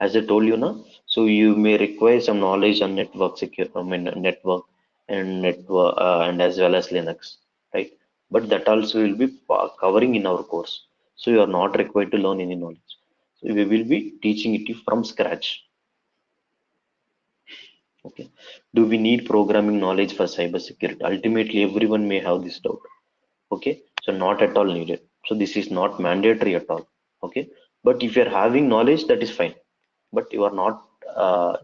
As I told you now, so you may require some knowledge on network secure, I mean network and network and as well as Linux, right? But that also will be covering in our course. So you are not required to learn any knowledge. So we will be teaching it from scratch. Okay. Do we need programming knowledge for cybersecurity? Ultimately, everyone may have this doubt. Okay. So not at all needed. So this is not mandatory at all. Okay. But if you're having knowledge, that is fine. But you are not,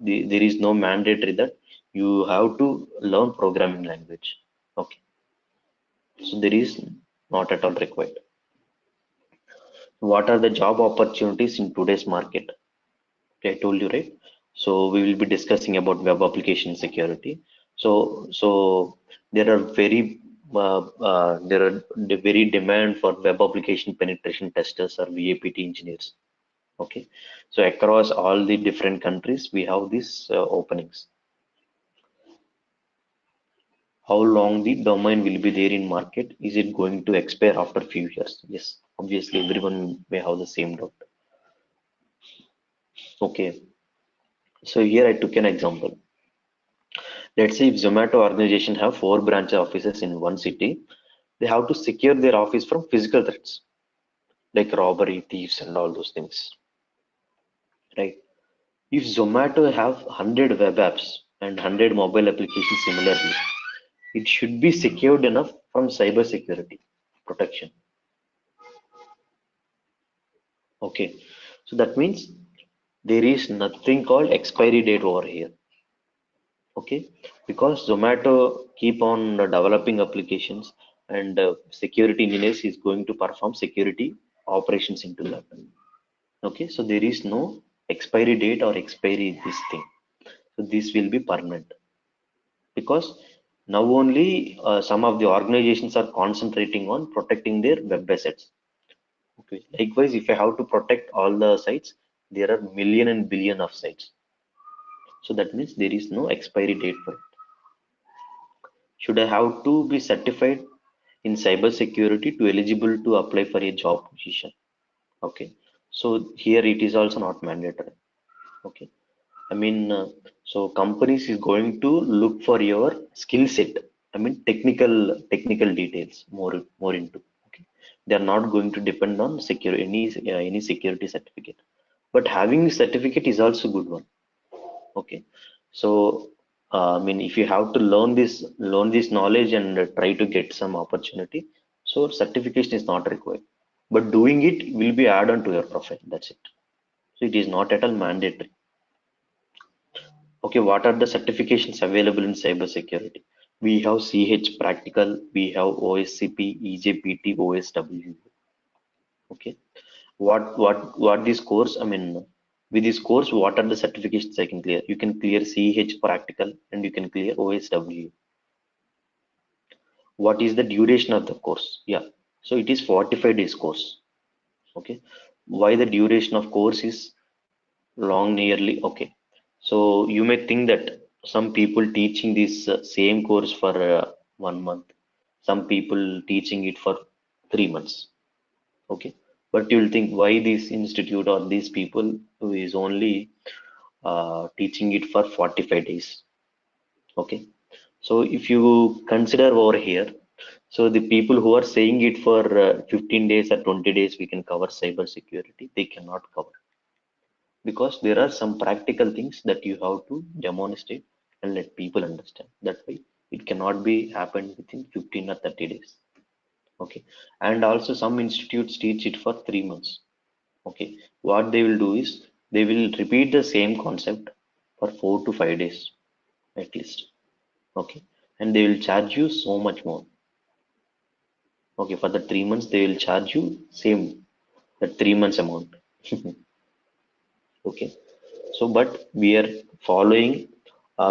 there is no mandatory that you have to learn programming language. Okay. So there is not at all required. What are the job opportunities in today's market? I told you, right? So we will be discussing about web application security. So there are there are the very demand for web application penetration testers or VAPT engineers. Okay, so across all the different countries, we have these openings. How long the domain will be there in market? Is it going to expire after few years? Yes, obviously everyone may have the same doubt. Okay, so here I took an example. Let's say if Zomato organization have 4 branch offices in one city, they have to secure their office from physical threats like robbery, thieves, and all those things. Right? If Zomato have 100 web apps and 100 mobile applications similarly, it should be secured enough from cyber security protection. Okay, so that means there is nothing called expiry date over here. Okay, because Zomato keep on developing applications and security engineers is going to perform security operations into that. Okay, so there is no expiry date or expiry this thing. So this will be permanent because now only some of the organizations are concentrating on protecting their web assets. Okay, likewise, if I have to protect all the sites, there are million and billion of sites. So that means there is no expiry date for it. Should I have to be certified in cyber security to eligible to apply for a job position? Okay, so here it is also not mandatory. Okay, I mean, so companies is going to look for your skill set. I mean, technical details more into. Okay, they are not going to depend on secure any security certificate, but having certificate is also good one. Okay, so I mean, if you have to learn this knowledge and try to get some opportunity, so certification is not required, but doing it will be add on to your profile. That's it. So it is not at all mandatory. Okay, what are the certifications available in cyber security? We have CH practical, we have OSCP, EJPT, OSW. Okay, what this course, I mean, with this course, what are the certifications I can clear? You can clear CH practical and you can clear OSW. What is the duration of the course? Yeah, so it is 45 days course. Okay, why the duration of course is long nearly? Okay, so you may think that some people teaching this same course for 1 month, some people teaching it for 3 months. Okay, but you'll think why this institute or these people who is only teaching it for 45 days. Okay, so if you consider over here, so the people who are saying it for 15 days or 20 days we can cover cyber security, they cannot cover because there are some practical things that you have to demonstrate and let people understand. That way it cannot be happened within 15 or 30 days. Okay, and also some institutes teach it for 3 months. Okay, what they will do is they will repeat the same concept for 4 to 5 days at least. Okay, and they will charge you so much more. Okay, for the 3 months they will charge you same that 3 months amount. Okay, so but we are following,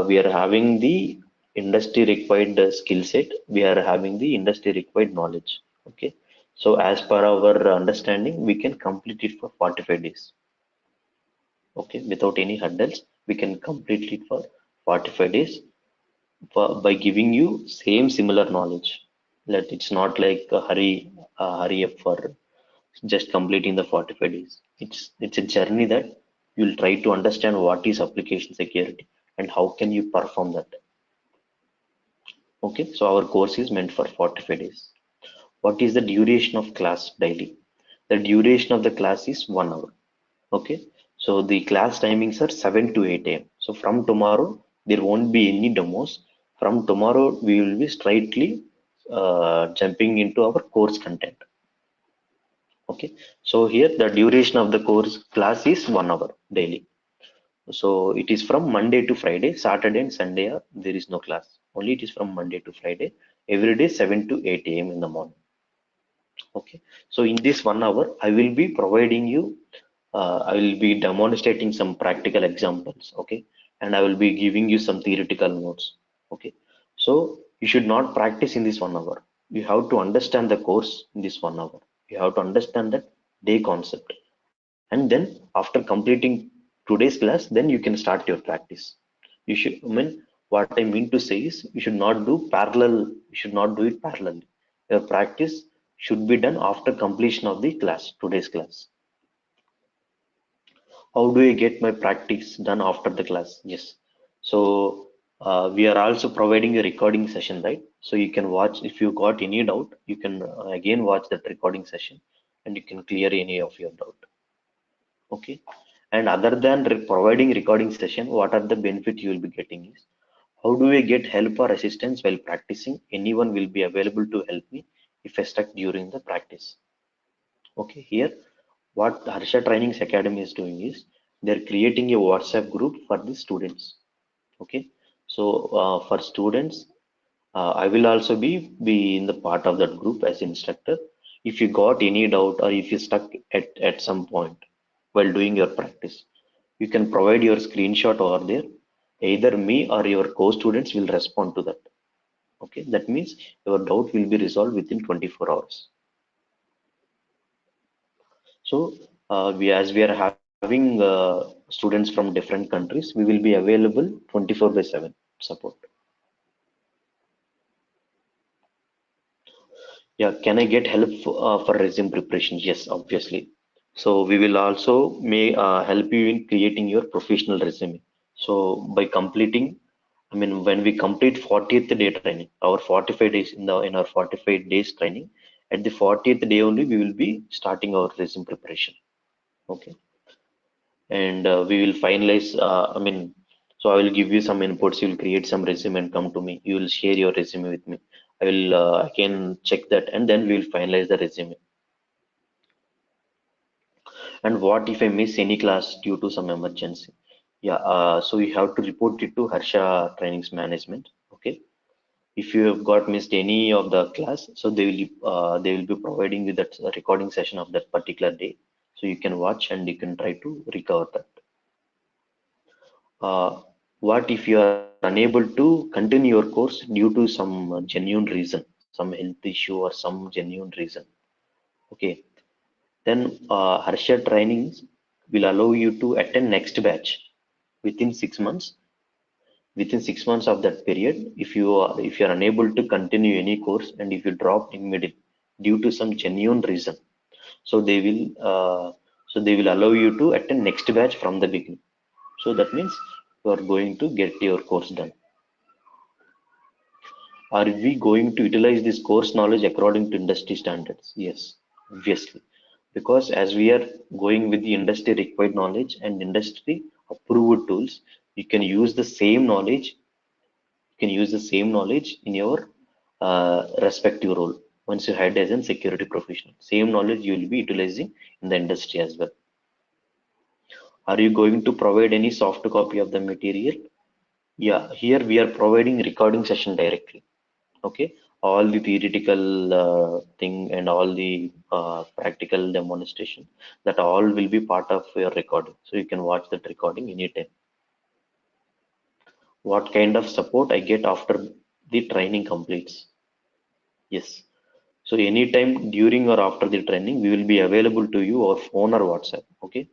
we are having the industry required skill set, we are having the industry required knowledge. Okay, so as per our understanding we can complete it for 45 days. Okay, without any hurdles we can complete it for 45 days by giving you same similar knowledge. That it's not like hurry up for just completing the 45 days. It's a journey that you'll try to understand what is application security and how can you perform that. Okay, so our course is meant for 45 days. What is the duration of class daily? The duration of the class is 1 hour. Okay, so the class timings are 7 to 8 a.m. So from tomorrow there won't be any demos. From tomorrow we will be straightly jumping into our course content. Okay, so here the duration of the course class is 1 hour daily. So it is from Monday to Friday. Saturday and Sunday there is no class. Only it is from Monday to Friday. Every day 7 to 8 a.m. in the morning. Okay, so in this 1 hour I will be providing you, I will be demonstrating some practical examples. Okay, and I will be giving you some theoretical notes. Okay, so you should not practice in this 1 hour. You have to understand the course in this 1 hour. You have to understand that day concept, and then after completing today's class, then you can start your practice. You should, I mean, what I mean to say is you should not do parallel. You should not do it parallelly. Your practice should be done after completion of the class, today's class. How do I get my practice done after the class? Yes, so we are also providing a recording session, right? So you can watch. If you got any doubt, you can again watch that recording session and you can clear any of your doubt. Okay, and other than providing recording session, what are the benefit you will be getting is, how do I get help or assistance while practicing? Anyone will be available to help me if I stuck during the practice. Okay, here what Harsha Trainings Academy is doing is they're creating a WhatsApp group for the students. Okay, so for students, I will also be in the part of that group as instructor. If you got any doubt or if you stuck at some point while doing your practice, you can provide your screenshot over there. Either me or your co-students will respond to that. Okay, that means your doubt will be resolved within 24 hours. So as we are having students from different countries, we will be available 24/7 support. Yeah, can I get help for resume preparation? Yes, obviously. So we will also may help you in creating your professional resume. So by completing, I mean, when we complete 40th day training, our 45 days in our 45 days training, at the 40th day only we will be starting our resume preparation. Okay, and we will finalize. I mean, so I will give you some inputs. You will create some resume and come to me. You will share your resume with me. I can check that and then we will finalize the resume. And what if I miss any class due to some emergency? Yeah, so you have to report it to Harsha Trainings Management. Okay, if you have got missed any of the class, so they will be providing you that recording session of that particular day, so you can watch and you can try to recover that. What if you are unable to continue your course due to some genuine reason, some health issue or some genuine reason? Okay, then Harsha Trainings will allow you to attend next batch within 6 months. Within 6 months of that period, if you are unable to continue any course and if you drop in middle due to some genuine reason, so they will allow you to attend next batch from the beginning. So that means you are going to get your course done. Are we going to utilize this course knowledge according to industry standards? Yes, obviously. Because as we are going with the industry required knowledge and industry approved tools, you can use the same knowledge. You can use the same knowledge in your respective role. Once you head as a security professional, same knowledge you will be utilizing in the industry as well. Are you going to provide any soft copy of the material? Yeah, here we are providing recording session directly. Okay, all the theoretical thing and all the practical demonstration, that all will be part of your recording, so you can watch that recording anytime. What kind of support I get after the training completes? Yes, so anytime during or after the training we will be available to you or phone or WhatsApp. Okay,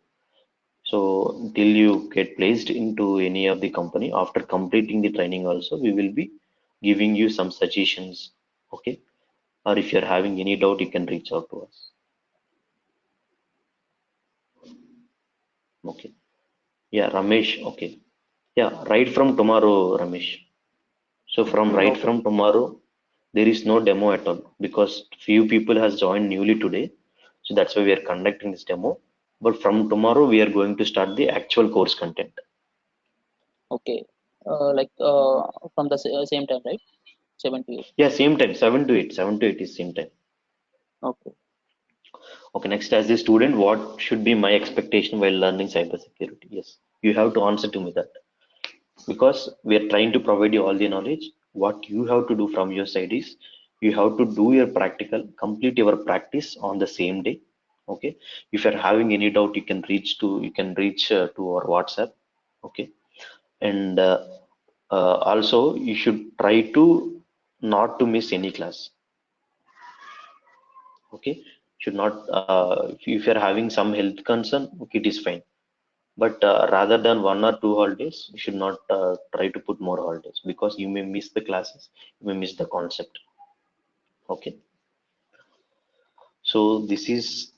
so till you get placed into any of the company after completing the training also, we will be giving you some suggestions. Okay, or if you're having any doubt, you can reach out to us. Okay. Yeah, Ramesh. Okay. Yeah, right from tomorrow, Ramesh. So from right Okay. from tomorrow, there is no demo at all because few people has joined newly today. So that's why we are conducting this demo. But from tomorrow, we are going to start the actual course content. Okay. Like from the same time, right? 7 to 8. Yeah, same time, 7 to 8. 7 to 8 is same time. Okay. Okay, next, as a student, what should be my expectation while learning cybersecurity? Yes, you have to answer to me that because we are trying to provide you all the knowledge. What you have to do from your side is you have to do your practical, complete your practice on the same day. Okay, if you're having any doubt, you can reach to our WhatsApp. Okay, and also you should try to not to miss any class. Okay, should not if you're having some health concern, okay, it is fine, but rather than 1 or 2 holidays, you should not try to put more holidays because you may miss the classes, you may miss the concept. Okay, so this is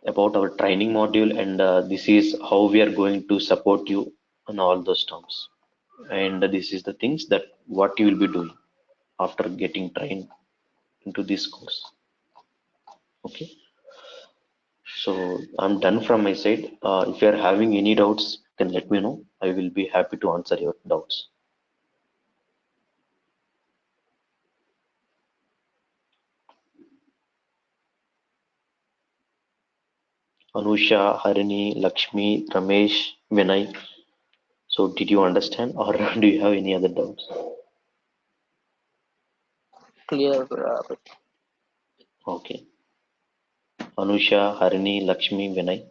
about our training module, and this is how we are going to support you on all those terms, and this is the things that what you will be doing after getting trained into this course. Okay, so I'm done from my side. If you are having any doubts, you can let me know. I will be happy to answer your doubts. Anusha, Harini, Lakshmi, Ramesh, Vinay. So did you understand or do you have any other doubts? Clear. Okay. Anusha, Harini, Lakshmi, Vinay.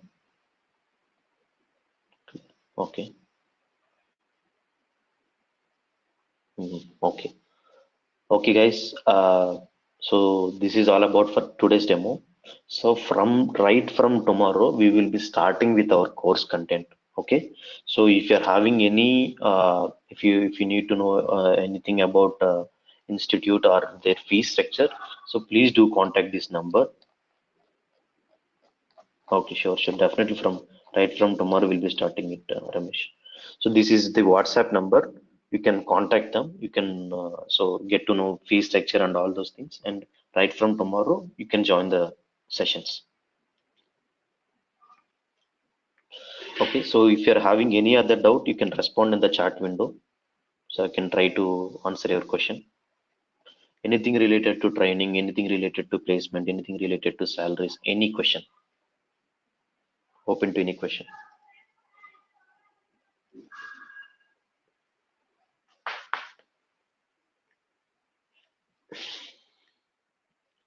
Okay. Okay. Okay, guys. So this is all about for today's demo. So from tomorrow, we will be starting with our course content. Okay. So if you're having any, if you need to know anything about institute or their fee structure, so please do contact this number. Okay, sure, sure. Definitely right from tomorrow we'll be starting it, Ramesh. So this is the WhatsApp number. You can contact them. You can so get to know fee structure and all those things. And right from tomorrow you can join the sessions. Okay. So if you're having any other doubt, you can respond in the chat window. So I can try to answer your question. Anything related to training, anything related to placement, anything related to salaries, any question. Open to any question.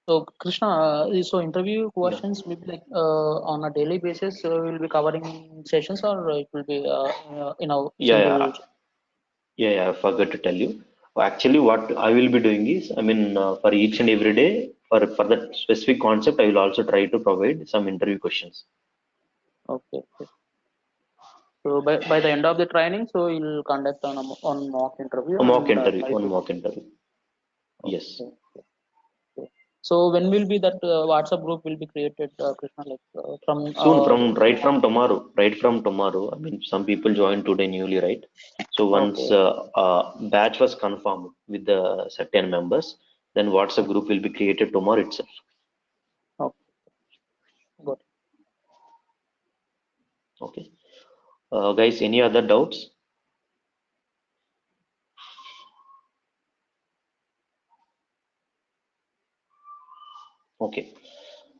So Krishna, so interview Yeah. questions will be like on a daily basis. We'll be covering sessions, or it will be in a Yeah, single. yeah. Yeah, yeah, I forgot to tell you. Actually, what I will be doing is, I mean, for each and every day, for that specific concept, I will also try to provide some interview questions. Okay. Okay. So by the end of the training, so you'll conduct on mock interview A mock and interview, try one to. mock interview. Yes. Okay. Okay. So when will be that WhatsApp group will be created, Krishna? Like from Soon, from right from tomorrow, right from tomorrow. I mean, some people joined today newly, right? So once okay. batch was confirmed with the certain members, then WhatsApp Okay. group will be created tomorrow itself. Okay. Good. Okay. Guys, any other doubts? Okay.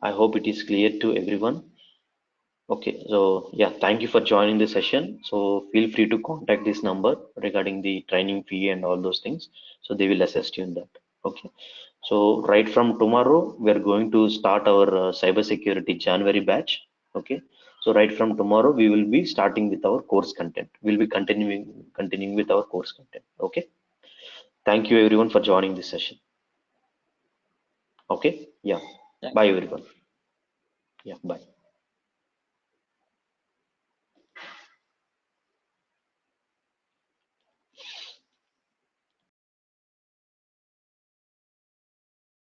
I hope it is clear to everyone. Okay, so yeah, thank you for joining the session. So feel free to contact this number regarding the training fee and all those things. So they will assist you in that. Okay, so right from tomorrow, we are going to start our cybersecurity January batch. Okay, so right from tomorrow, we will be starting with our course content. We'll be continuing with our course content. Okay, thank you everyone for joining this session. Okay, yeah, Thank bye you. everyone. Yeah, bye.